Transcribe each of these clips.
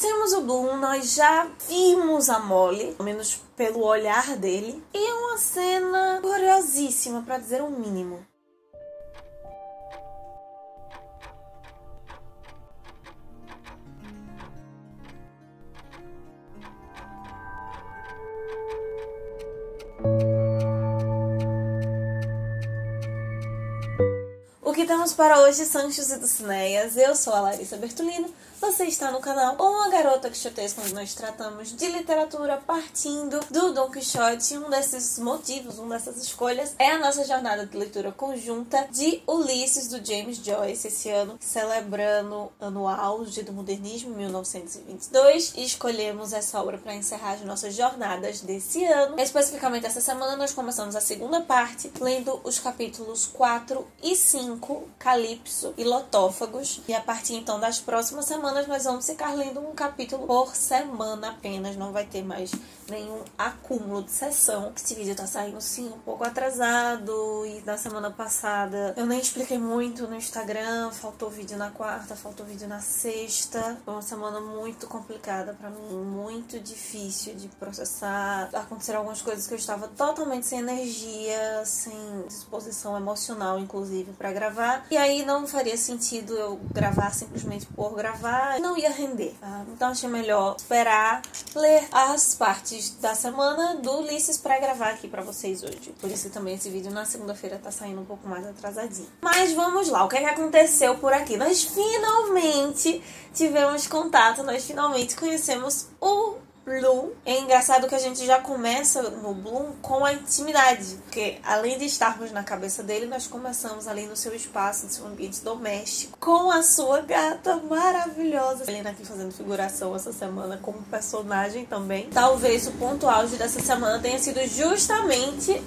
conhecemos o Bloom, nós já vimos a Molly, pelo menos pelo olhar dele. E é uma cena curiosíssima, pra dizer o mínimo. O que temos para hoje, Sanchos e Dulcineias? Eu sou a Larissa Bertolino, você está no canal Uma Garota Quixotesca, onde nós tratamos de literatura partindo do Dom Quixote. Um desses motivos, uma dessas escolhas é a nossa jornada de leitura conjunta de Ulisses, do James Joyce, esse ano celebrando ano auge do modernismo, 1922, e escolhemos essa obra para encerrar as nossas jornadas desse ano. Especificamente essa semana nós começamos a segunda parte, lendo os capítulos 4 e 5, Calypso e Lotófagos, e a partir então das próximas semanas nós vamos ficar lendo um capítulo por semana apenas, não vai ter mais nenhum acúmulo de sessão. Esse vídeo tá saindo sim um pouco atrasado, e na semana passada eu nem expliquei muito no Instagram, faltou vídeo na quarta, faltou vídeo na sexta. Foi uma semana muito complicada pra mim, muito difícil de processar. Aconteceram algumas coisas que eu estava totalmente sem energia, sem disposição emocional inclusive pra gravar, e aí não faria sentido eu gravar simplesmente por gravar, não ia render, tá? Então achei melhor esperar ler as partes da semana do Ulisses pra gravar aqui pra vocês hoje. Por isso também esse vídeo na segunda-feira tá saindo um pouco mais atrasadinho. Mas vamos lá, o que é que aconteceu por aqui? Nós finalmente tivemos contato, nós finalmente conhecemos o Bloom. É engraçado que a gente já começa no Bloom com a intimidade, porque além de estarmos na cabeça dele, nós começamos ali no seu espaço, no seu ambiente doméstico, com a sua gata maravilhosa. A Helena aqui fazendo figuração essa semana como personagem também. Talvez o ponto auge dessa semana tenha sido justamente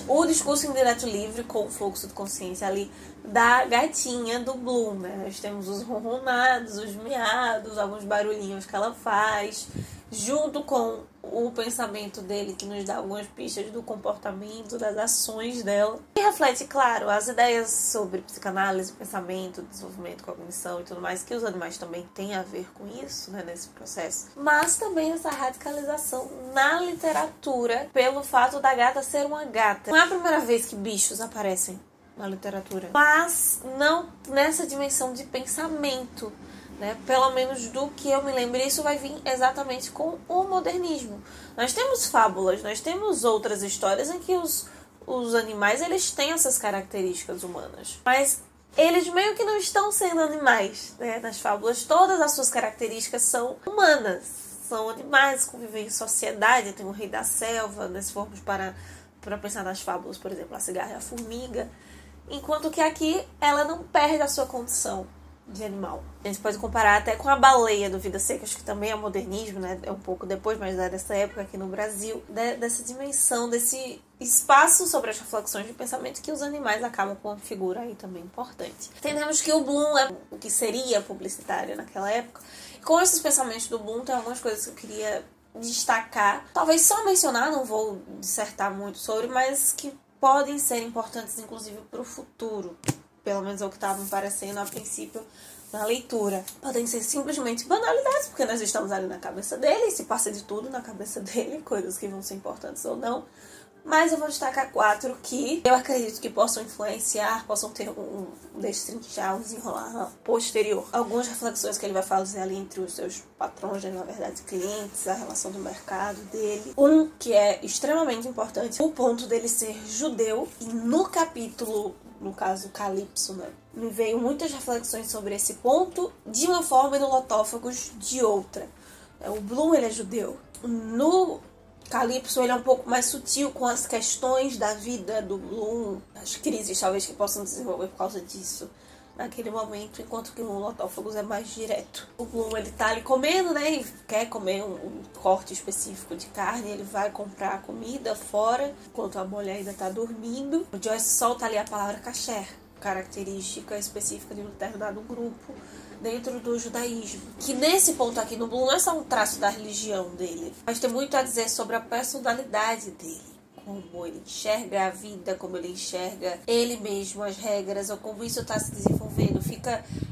o discurso indireto livre com o fluxo de consciência ali da gatinha do Bloom, né? Nós temos os ronronados, os miados, alguns barulhinhos que ela faz, junto com o pensamento dele, que nos dá algumas pistas do comportamento, das ações dela. E reflete, claro, as ideias sobre psicanálise, pensamento, desenvolvimento, cognição e tudo mais, que os animais também têm a ver com isso, né, nesse processo. Mas também essa radicalização na literatura, pelo fato da gata ser uma gata. Não é a primeira vez que bichos aparecem na literatura, mas não nessa dimensão de pensamento, né? Pelo menos do que eu me lembro, isso vai vir exatamente com o modernismo. Nós temos fábulas, nós temos outras histórias em que os animais eles têm essas características humanas, mas eles meio que não estão sendo animais, né? Nas fábulas todas as suas características são humanas, são animais, convivem em sociedade. Tem o rei da selva, né? Se formos para pensar nas fábulas, por exemplo, a cigarra e a formiga, enquanto que aqui ela não perde a sua condição de animal. A gente pode comparar até com a baleia do Vidas Secas, que também é modernismo, né? É um pouco depois, mas é dessa época aqui no Brasil, dessa dimensão, desse espaço sobre as reflexões de pensamento que os animais acabam com uma figura aí também importante. Entendemos que o Bloom é o que seria publicitário naquela época. E com esses pensamentos do Bloom, tem algumas coisas que eu queria destacar, talvez só mencionar, não vou dissertar muito sobre, mas que podem ser importantes inclusive para o futuro. Pelo menos é o que estava me parecendo a princípio na leitura. Podem ser simplesmente banalidades, porque nós estamos ali na cabeça dele, e se passa de tudo na cabeça dele, coisas que vão ser importantes ou não. Mas eu vou destacar 4 que eu acredito que possam influenciar, possam ter um destrinchar, um desenrolar posterior. Algumas reflexões que ele vai fazer ali entre os seus patrões, na verdade, clientes, a relação do mercado dele. Um que é extremamente importante, o ponto dele ser judeu, e no capítulo, no caso Calypso, né, me veio muitas reflexões sobre esse ponto de uma forma e no Lotófagos de outra. O Bloom, ele é judeu. No Calypso, ele é um pouco mais sutil com as questões da vida do Bloom, as crises talvez que possam desenvolver por causa disso naquele momento, enquanto que o Lotófagos é mais direto. O Bloom, ele tá ali comendo, né, e quer comer um corte específico de carne, ele vai comprar comida fora, enquanto a mulher ainda tá dormindo. O Joyce solta ali a palavra kasher, característica específica de um determinado grupo dentro do judaísmo, que nesse ponto aqui no Bloom não é só um traço da religião dele, mas tem muito a dizer sobre a personalidade dele, como ele enxerga a vida, como ele enxerga ele mesmo, as regras, ou como isso está se desenvolvendo.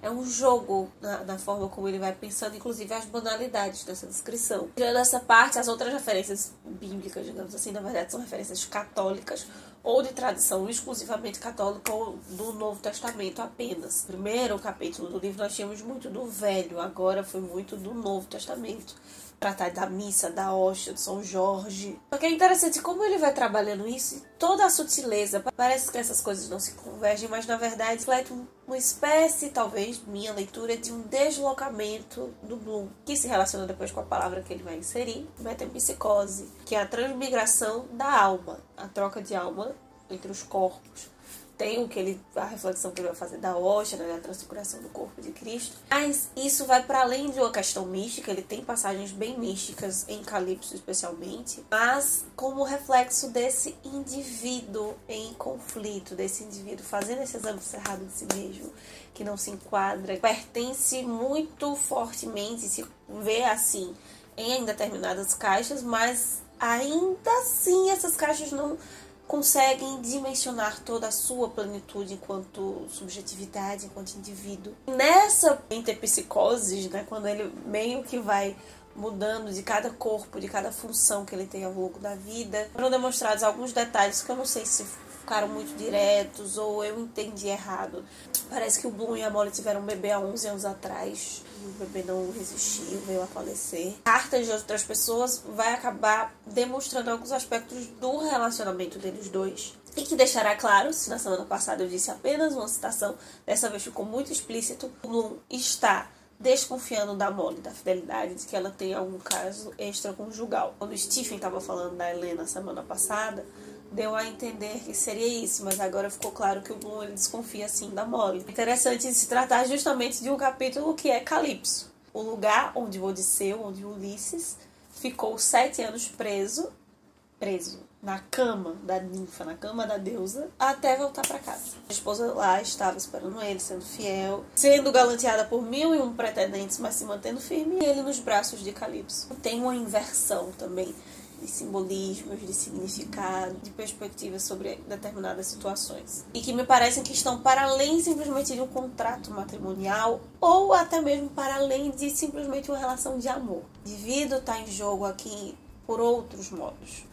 É um jogo na forma como ele vai pensando, inclusive as banalidades dessa descrição. Tirando essa parte, as outras referências bíblicas, digamos assim, na verdade são referências católicas, ou de tradição exclusivamente católica, ou do Novo Testamento apenas. Primeiro capítulo do livro nós tínhamos muito do Velho, agora foi muito do Novo Testamento. Tratar da missa, da hóstia, de São Jorge. Porque é interessante como ele vai trabalhando isso e toda a sutileza. Parece que essas coisas não se convergem, mas na verdade reflete uma espécie, talvez, minha leitura, de um deslocamento do Bloom, que se relaciona depois com a palavra que ele vai inserir, metempsicose, que é a transmigração da alma, a troca de alma entre os corpos. Tem a reflexão que ele vai fazer da hóstia, né, da transfiguração do corpo de Cristo. Mas isso vai para além de uma questão mística, ele tem passagens bem místicas, em Calypso especialmente, mas como reflexo desse indivíduo em conflito, desse indivíduo fazendo esse exame cerrado de si mesmo, que não se enquadra, pertence muito fortemente, se vê assim, em determinadas caixas, mas ainda assim essas caixas não conseguem dimensionar toda a sua plenitude enquanto subjetividade, enquanto indivíduo. Nessa interpsicose, né, quando ele meio que vai mudando de cada corpo, de cada função que ele tem ao longo da vida, foram demonstrados alguns detalhes que eu não sei se ficaram muito diretos ou eu entendi errado. Parece que o Bloom e a Molly tiveram um bebê há 11 anos atrás. O bebê não resistiu, veio a falecer. Cartas de outras pessoas vai acabar demonstrando alguns aspectos do relacionamento deles dois. E que deixará claro, se na semana passada eu disse apenas uma citação, dessa vez ficou muito explícito, o Bloom está desconfiando da Molly, da fidelidade, de que ela tem algum caso extraconjugal. Quando o Stephen estava falando da Helena semana passada, deu a entender que seria isso, mas agora ficou claro que o Bloom ele desconfia sim da Molly. Interessante se tratar justamente de um capítulo que é Calypso, o lugar onde Odisseu, onde Ulisses ficou 7 anos preso na cama da ninfa, na cama da deusa, até voltar para casa. A esposa lá estava esperando ele, sendo fiel, sendo galanteada por 1001 pretendentes, mas se mantendo firme, e ele nos braços de Calypso. Tem uma inversão também de simbolismos, de significado, de perspectivas sobre determinadas situações. E que me parecem que estão para além simplesmente de um contrato matrimonial ou até mesmo para além de simplesmente uma relação de amor. O indivíduo está em jogo aqui por outros modos.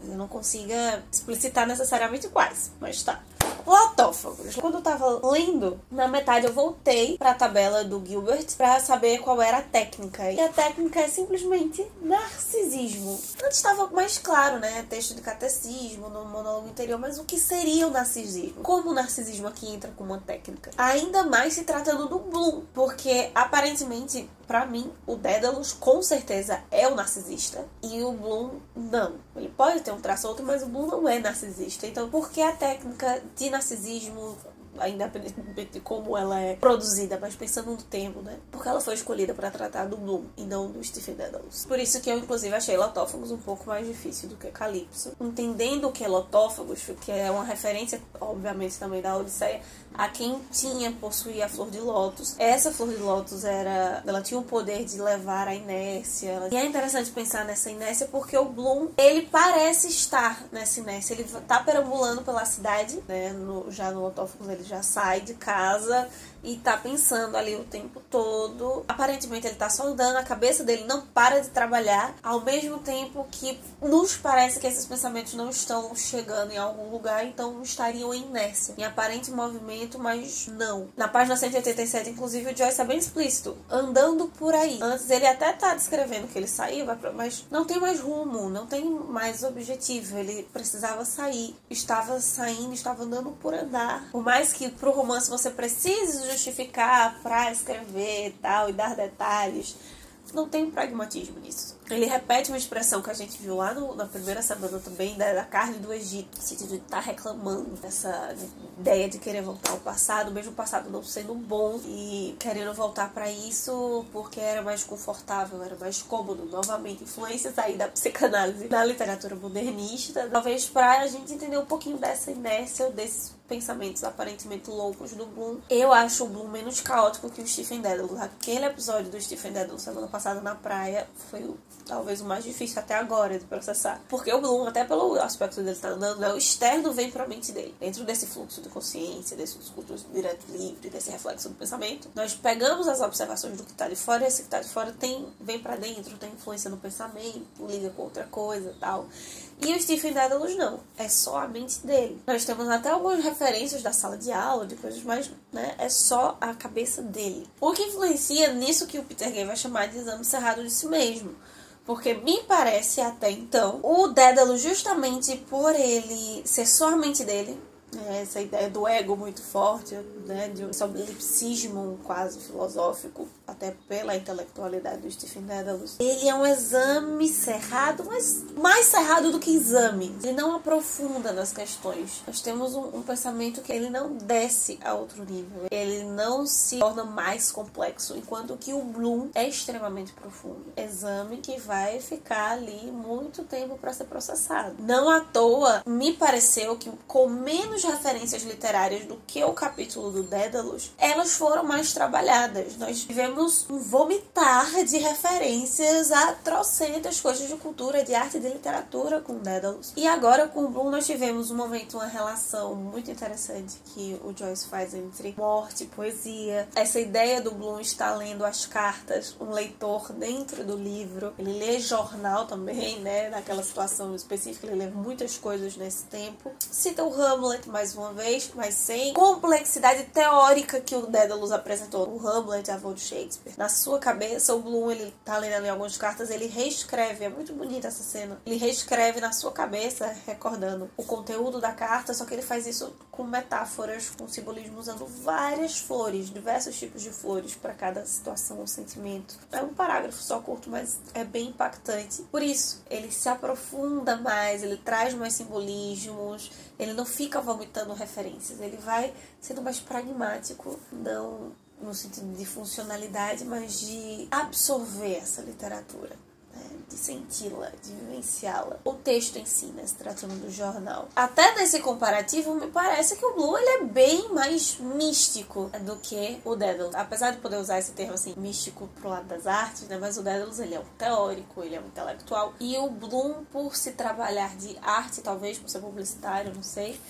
Eu não consiga explicitar necessariamente quais, mas tá. Lotófagos. Quando eu tava lendo, na metade eu voltei pra tabela do Gilbert pra saber qual era a técnica. E a técnica é simplesmente narcisismo. Antes estava mais claro, né? Texto de catecismo, no monólogo interior, mas o que seria o narcisismo? Como o narcisismo aqui entra como uma técnica? Ainda mais se tratando do Bloom, porque aparentemente, pra mim, o Dédalus com certeza é o narcisista e o Bloom não. Ele pode ter um traço ou outro, mas o Bloom não é narcisista. Então, por que a técnica de narcisismo, independente de como ela é produzida, mas pensando no termo, né? Porque ela foi escolhida para tratar do Bloom e não do Stephen Dédalus. Por isso que eu, inclusive, achei Lotófagos um pouco mais difícil do que Calypso. Entendendo o que é Lotófagos, que é uma referência, obviamente, também da Odisseia, a quem possuía a flor de lótus. Essa flor de lótus ela tinha o poder de levar a inércia. E é interessante pensar nessa inércia porque o Bloom, ele parece estar nessa inércia. Ele tá perambulando pela cidade, né? Já no Lotófagos ele já sai de casa e tá pensando ali o tempo todo. Aparentemente ele tá só andando, a cabeça dele não para de trabalhar, ao mesmo tempo que nos parece que esses pensamentos não estão chegando em algum lugar, então estariam em inércia, em aparente movimento, mas não. Na página 187, inclusive, o Joyce é bem explícito, andando por aí. Antes ele até tá descrevendo que ele saiu, mas não tem mais rumo, não tem mais objetivo, ele precisava sair, estava saindo, estava andando por andar. Por mais que pro romance você precise justificar pra escrever e tal, e dar detalhes, não tem um pragmatismo nisso. Ele repete uma expressão que a gente viu lá na primeira semana também, da carne do Egito, no sentido de estar reclamando ideia de querer voltar ao passado, mesmo o passado não sendo bom, e querendo voltar para isso porque era mais confortável, era mais cômodo. Novamente, influências aí da psicanálise na literatura modernista, talvez pra gente entender um pouquinho dessa inércia ou desses pensamentos aparentemente loucos do Bloom. Eu acho o Bloom menos caótico que o Stephen Dedalus. Aquele episódio do Stephen Dedalus semana passada na praia foi talvez o mais difícil até agora de processar. Porque o Bloom, até pelo aspecto dele estar andando, né, o externo vem pra mente dele. Dentro desse fluxo de consciência, desse discurso direto livre, desse reflexo do pensamento, nós pegamos as observações do que tá de fora, e esse que tá de fora vem pra dentro, tem influência no pensamento, liga com outra coisa e tal. E o Stephen Dedalus não, é só a mente dele. Nós temos até algumas referências da sala de aula, de coisas mais, né, é só a cabeça dele. O que influencia nisso que o Peter Gay vai chamar de exame cerrado de si mesmo. Porque me parece até então, o Dedalus, justamente por ele ser só a mente dele, essa ideia do ego muito forte, né, de um solipsismo quase filosófico, até pela intelectualidade do Stephen Dedalus. Ele é um exame cerrado, mas mais cerrado do que exame. Ele não aprofunda nas questões. Nós temos um pensamento que ele não desce a outro nível. Ele não se torna mais complexo, enquanto que o Bloom é extremamente profundo. Exame que vai ficar ali muito tempo para ser processado. Não à toa, me pareceu que com menos referências literárias do que o capítulo do Dedalus, elas foram mais trabalhadas. Nós tivemos um vomitar de referências a trocentas coisas de cultura, de arte e de literatura com o Dedalus. E agora com o Bloom nós tivemos um momento, uma relação muito interessante que o Joyce faz entre morte e poesia. Essa ideia do Bloom estar lendo as cartas, um leitor dentro do livro. Ele lê jornal também, né? Naquela situação específica, ele lê muitas coisas nesse tempo. Cita o Hamlet mais uma vez, mas sem complexidade teórica que o Dedalus apresentou. O Hamlet, avô de Shakespeare. Na sua cabeça, o Bloom, ele tá lendo ali algumas cartas, ele reescreve, é muito bonita essa cena, ele reescreve na sua cabeça, recordando o conteúdo da carta, só que ele faz isso com metáforas, com simbolismo, usando várias flores, diversos tipos de flores para cada situação ou sentimento. É um parágrafo só curto, mas é bem impactante. Por isso, ele se aprofunda mais, ele traz mais simbolismos, ele não fica vomitando referências, ele vai sendo mais pragmático, não no sentido de funcionalidade, mas de absorver essa literatura, né? De senti-la, de vivenciá-la. O texto em si, né, se tratando do jornal. Até nesse comparativo, me parece que o Bloom ele é bem mais místico do que o Dedalus. Apesar de poder usar esse termo assim, místico pro lado das artes, né, mas o Dedalus ele é um teórico, ele é um intelectual. E o Bloom, por se trabalhar de arte, talvez por ser publicitário, não sei,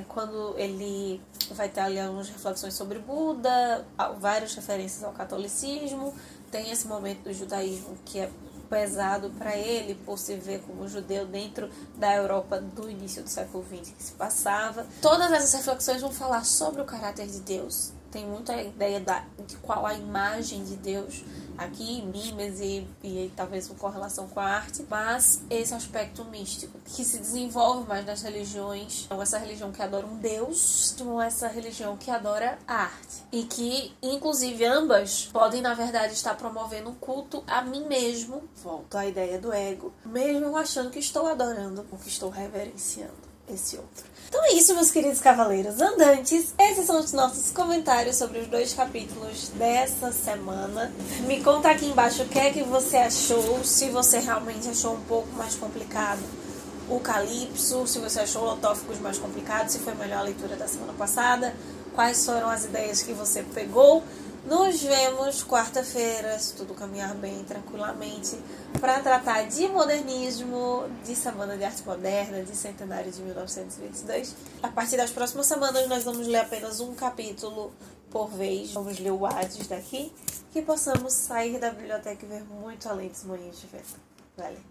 quando ele vai ter ali algumas reflexões sobre Buda, várias referências ao catolicismo, tem esse momento do judaísmo que é pesado para ele, por se ver como judeu dentro da Europa do início do século XX que se passava. Todas essas reflexões vão falar sobre o caráter de Deus. Tem muita ideia de qual a imagem de Deus aqui, mimes e talvez com correlação com a arte, mas esse aspecto místico que se desenvolve mais nas religiões, não essa religião que adora um Deus, não essa religião que adora a arte. E que, inclusive, ambas podem, na verdade, estar promovendo um culto a mim mesmo, volto à ideia do ego, mesmo eu achando que estou adorando ou que estou reverenciando esse outro. Então é isso, meus queridos cavaleiros andantes. Esses são os nossos comentários sobre os 2 capítulos dessa semana. Me conta aqui embaixo o que é que você achou, se você realmente achou um pouco mais complicado o Calypso, se você achou o Lotóficos mais complicado, se foi melhor a leitura da semana passada, quais foram as ideias que você pegou. Nos vemos quarta-feira, se tudo caminhar bem, tranquilamente, para tratar de modernismo, de Semana de Arte Moderna, de Centenário de 1922. A partir das próximas semanas, nós vamos ler apenas um capítulo por vez. Vamos ler o Hades daqui, que possamos sair da biblioteca e ver muito além dos moinhos de vento. Valeu!